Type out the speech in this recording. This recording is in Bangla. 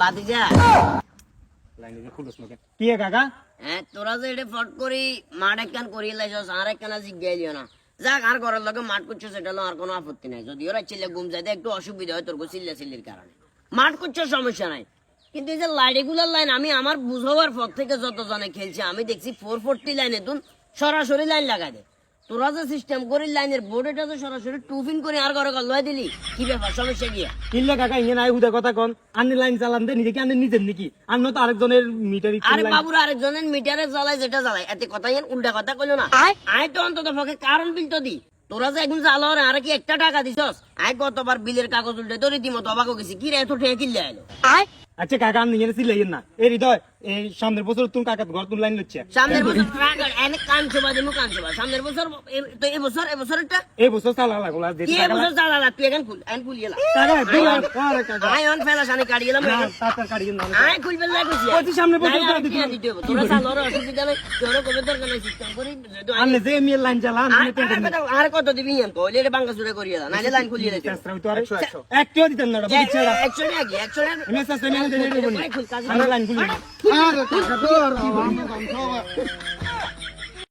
বাতিজা লাইনে খুলছ নকে কি কাকা তোরা যে এটা ফট করি মাঠ একখান করিয়ে লাইছস আর একখানা জিজ্ঞাই দিও না যাক আর ঘরের লগে মাঠ করছো সেটা আর কোনো আপত্তি নাই যদি ওরা ছেলে ঘুম যাইতে একটু অসুবিধা হয় তোর চিল্লা চিল্লির কারণে মাঠ করছো সমস্যা নাই কিন্তু এই যে রেগুলার লাইন আমি আমার বুঝাবার পর থেকে যত জনে খেলছি আমি দেখছি 440 লাইনে তুন সরাসরি লাইন লাগাই দে তোরা যে সিস্টেম করি লাইনের বোর্ড এটা যে সরাসরি টুফিন করে আর ঘরে লয় দিলি কি ব্যাপার সমস্যা গিয়া কিল্লা কাকা ইনে নাই হুদা কথা কোন আন্নি লাইন চালান দে নিজে কি আন্নি নিজের নাকি আন্ন তো আরেকজনের মিটার আরে বাবুরা আরেকজনের মিটারে জ্বালায় যেটা জ্বালায় এতে কথা উল্টা কথা কইলো না আয় তো অন্তত পক্ষে কারণ বিল তো দি তোরা যে একদিন জ্বালো আর কি একটা টাকা দিছস আয় কতবার বিলের কাগজ উল্টে তোর রীতিমতো অবাক গেছি কি রে এত ঠেকে কিনলে আইলো আচ্ছা কাকা আমি নিজে সিলাইন না এই হৃদয় এই সামনের বছর তুমি কাকা ঘর তুমি লাইন লচ্ছে সামনের বছর এনে কাঞ্চবা দেমু কাঞ্চবা সামনের বছর তো এই বছরটা এই বছর চালা লাগলা যে কি এই বছর জ্বালা তুই এখন খুলিয়ে লা কাকা দুই আরে কাকা আয় অন ফেলা সানি কাটি গেলাম তাতার কাটি না আয় খুলবে লাগছি ওই সামনে বছর দিতে হবে তোরা চালোর অসুবিধা নাই তোরা কবে দরকার নাই সিস্টেম করি আন্নে যে আমি লাইন চালান আমি টেনশন আর কত দিবি এম কইলে এটা বাঙ্গা সুরে করিয়া না নাইলে লাইন খুলিয়ে দিতে চেষ্টা হইতো আর 100 একটিও দিতেন না বুঝছ না একচুয়ালি আগে একচুয়ালি আমি চেষ্টা আমি দেব নি আমি লাইন খুলি আরে কাকা তো আর